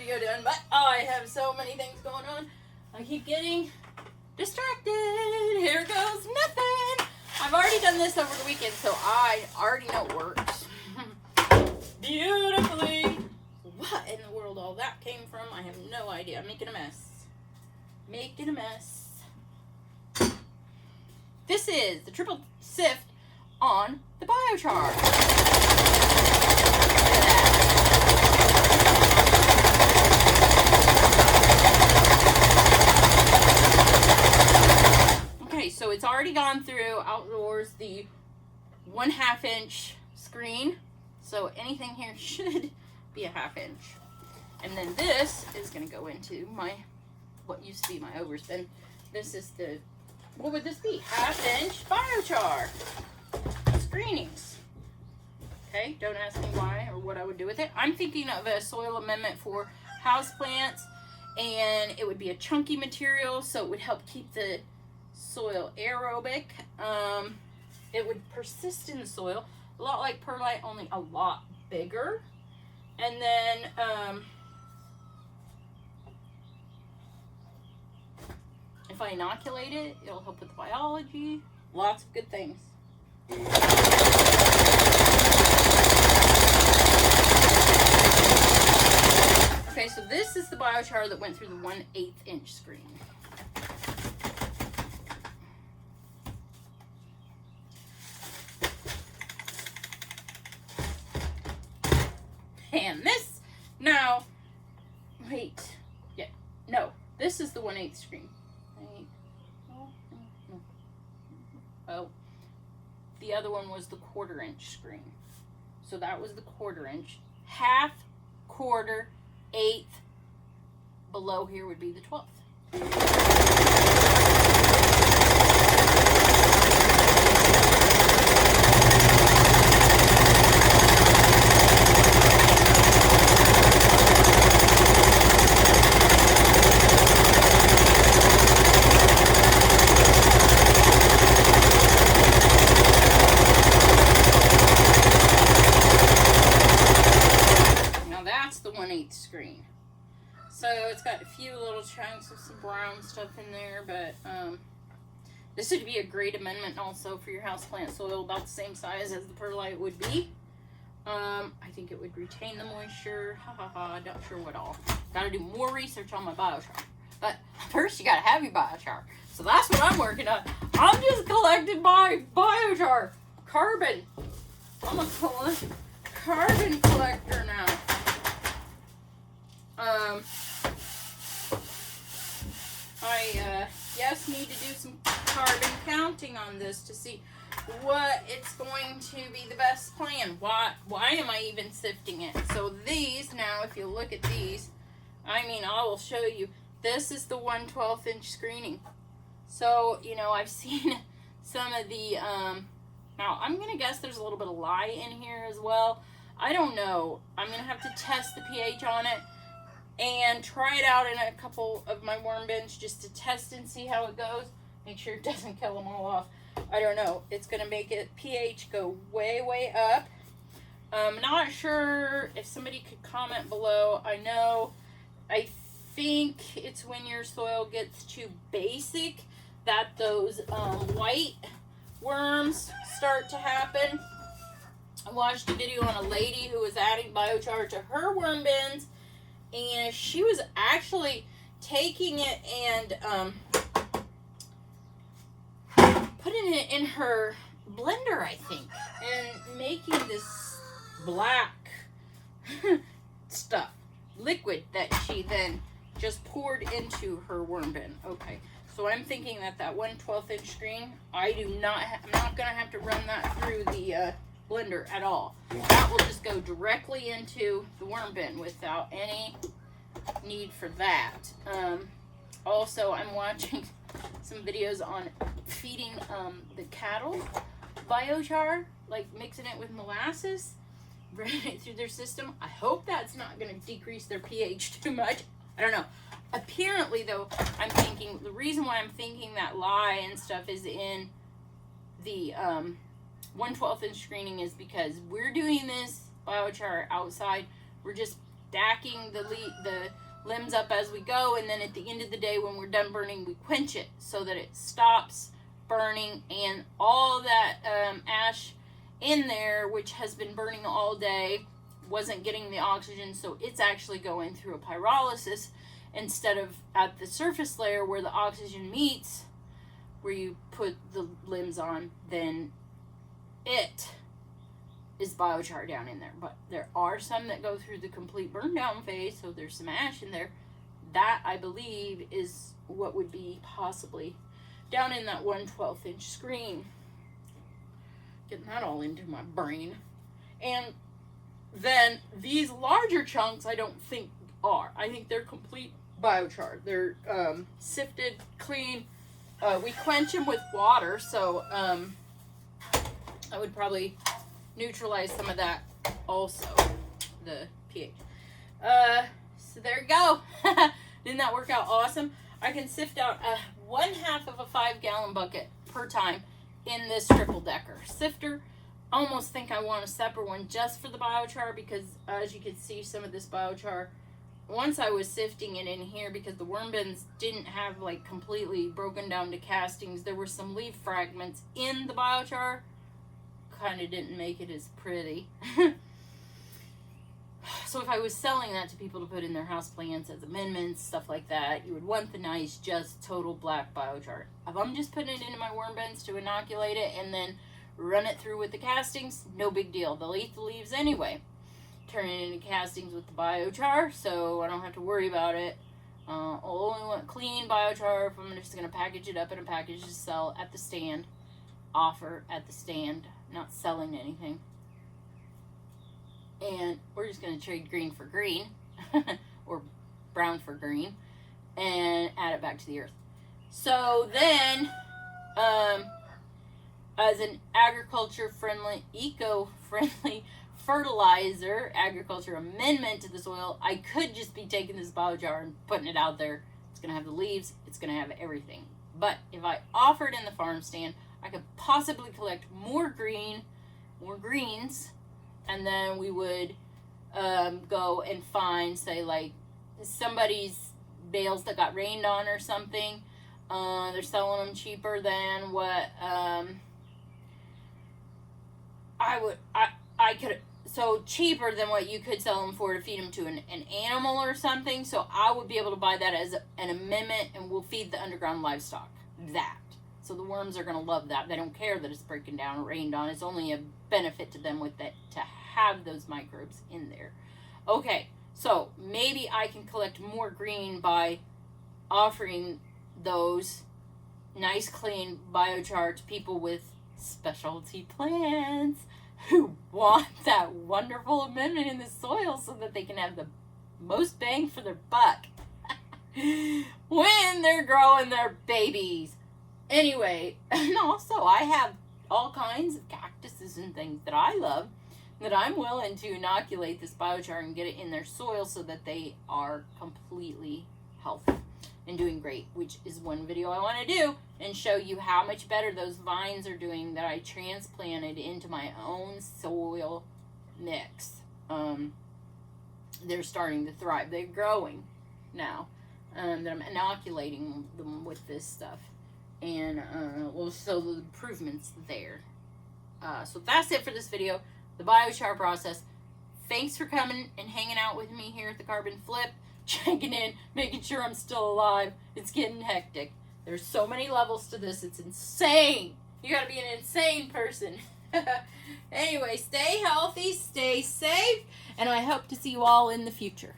video done, but I have so many things going on. I keep getting distracted. Here goes nothing. I've already done this over the weekend, so I already know it works beautifully. What in the world all that came from, I have no idea. I'm making a mess. Making a mess. This is the triple sift on the Bio-Char. Okay, so it's already gone through outdoors the 1/2 inch screen. So anything here should be a 1/2 inch. And then this is going to go into my, what used to be my overspin. This is the, what would this be? 1/2 inch Bio-Char screenings. Okay, don't ask me why or what I would do with it. I'm thinking of a soil amendment for houseplants, and it would be a chunky material, so it would help keep the soil aerobic. It would persist in the soil, a lot like perlite, only a lot bigger. And then if I inoculate it, it'll help with the biology. Lots of good things. Okay, so this is the Bio-Char that went through the 1/8 inch screen. And this, now, wait, yeah, no, this is the 1/8 screen. Wait, oh, the other one was the 1/4 inch screen. So that was the 1/4 inch. 1/2, 1/4, 1/8, below here would be the 1/12. The 1/8 screen. So it's got a few little chunks of some brown stuff in there, but this would be a great amendment also for your houseplant soil, about the same size as the perlite would be. I think it would retain the moisture. Not sure what all. Gotta do more research on my Bio-Char. But first you gotta have your Bio-Char. So that's what I'm working on. I'm just collecting my Bio-Char carbon. I'm a carbon collector now. I yes, need to do some carbon counting on this to see what it's going to be the best plan. Why am I even sifting it? So these, now if you look at these, I mean, I will show you. This is the 1/12 inch screening. So, you know, I've seen some of the, now I'm going to guess there's a little bit of lye in here as well. I don't know. I'm going to have to test the pH on it and try it out in a couple of my worm bins just to test and see how it goes. Make sure it doesn't kill them all off. I don't know. It's going to make it pH go way, way up. I'm not sure if somebody could comment below. I think it's when your soil gets too basic that those white worms start to happen. I watched a video on a lady who was adding Bio-Char to her worm bins, and she was actually taking it and putting it in her blender, I think, and making this black stuff, liquid, that she then just poured into her worm bin. Okay, so I'm thinking that 1/12 inch screen, I'm not going to have to run that through the blender at all. That will just go directly into the worm bin without any need for that. Also, I'm watching some videos on feeding the cattle Bio-Char, like mixing it with molasses, running it through their system. I hope that's not going to decrease their pH too much. I don't know. Apparently, though, I'm thinking, the reason why I'm thinking that lye and stuff is in the 1/12 inch screening is because we're doing this Bio-Char outside. We're just stacking the limbs up as we go, and then at the end of the day when we're done burning, we quench it so that it stops burning, and all that ash in there, which has been burning all day, wasn't getting the oxygen, so it's actually going through a pyrolysis instead of at the surface layer where the oxygen meets, where you put the limbs on, then it is biochar down in there. But there are some that go through the complete burn down phase, so there's some ash in there. That, I believe, is what would be possibly down in that 1/12 inch screen. Getting that all into my brain. And then these larger chunks I don't think are. I think they're complete biochar. They're sifted, clean. We quench them with water, so I would probably neutralize some of that also, the pH. So there you go. Didn't that work out awesome? I can sift out 1/2 of a 5-gallon bucket per time in this triple decker sifter. I almost think I want a separate one just for the biochar, because as you can see, some of this biochar, once I was sifting it in here, because the worm bins didn't have like completely broken down to castings, there were some leaf fragments in the biochar. Kind of didn't make it as pretty. So if I was selling that to people to put in their house plants as amendments, stuff like that, you would want the nice, just total black biochar. If I'm just putting it into my worm bins to inoculate it and then run it through with the castings, no big deal. They'll eat the leaves anyway. Turn it into castings with the biochar, so I don't have to worry about it. I'll only want clean biochar if I'm just going to package it up in a package to sell at the stand. Offer at the stand, not selling anything. And we're just going to trade green for green, or brown for green, and add it back to the earth. So then, as an agriculture-friendly, eco-friendly fertilizer, agriculture amendment to the soil, I could just be taking this biochar and putting it out there. It's going to have the leaves, it's going to have everything. But if I offer it in the farm stand, I could possibly collect more greens, and then we would go and find, say, like somebody's bales that got rained on or something. They're selling them cheaper than what cheaper than what you could sell them for to feed them to an animal or something. So I would be able to buy that as an amendment, and we'll feed the underground livestock that. So the worms are going to love that. They don't care that it's breaking down or rained on. It's only a benefit to them with it to have those microbes in there. Okay, so maybe I can collect more green by offering those nice clean biochar to people with specialty plants who want that wonderful amendment in the soil so that they can have the most bang for their buck when they're growing their babies. Anyway, and also I have all kinds of cactuses and things that I love that I'm willing to inoculate this biochar and get it in their soil so that they are completely healthy and doing great, which is one video I want to do and show you how much better those vines are doing that I transplanted into my own soil mix. They're starting to thrive. They're growing now. That I'm inoculating them with this stuff. And we'll show the improvements there. So that's it for this video. The biochar process. Thanks for coming and hanging out with me here at the Carbon Flip. Checking in, making sure I'm still alive. It's getting hectic. There's so many levels to this. It's insane. You gotta be an insane person. Anyway, stay healthy, stay safe, and I hope to see you all in the future.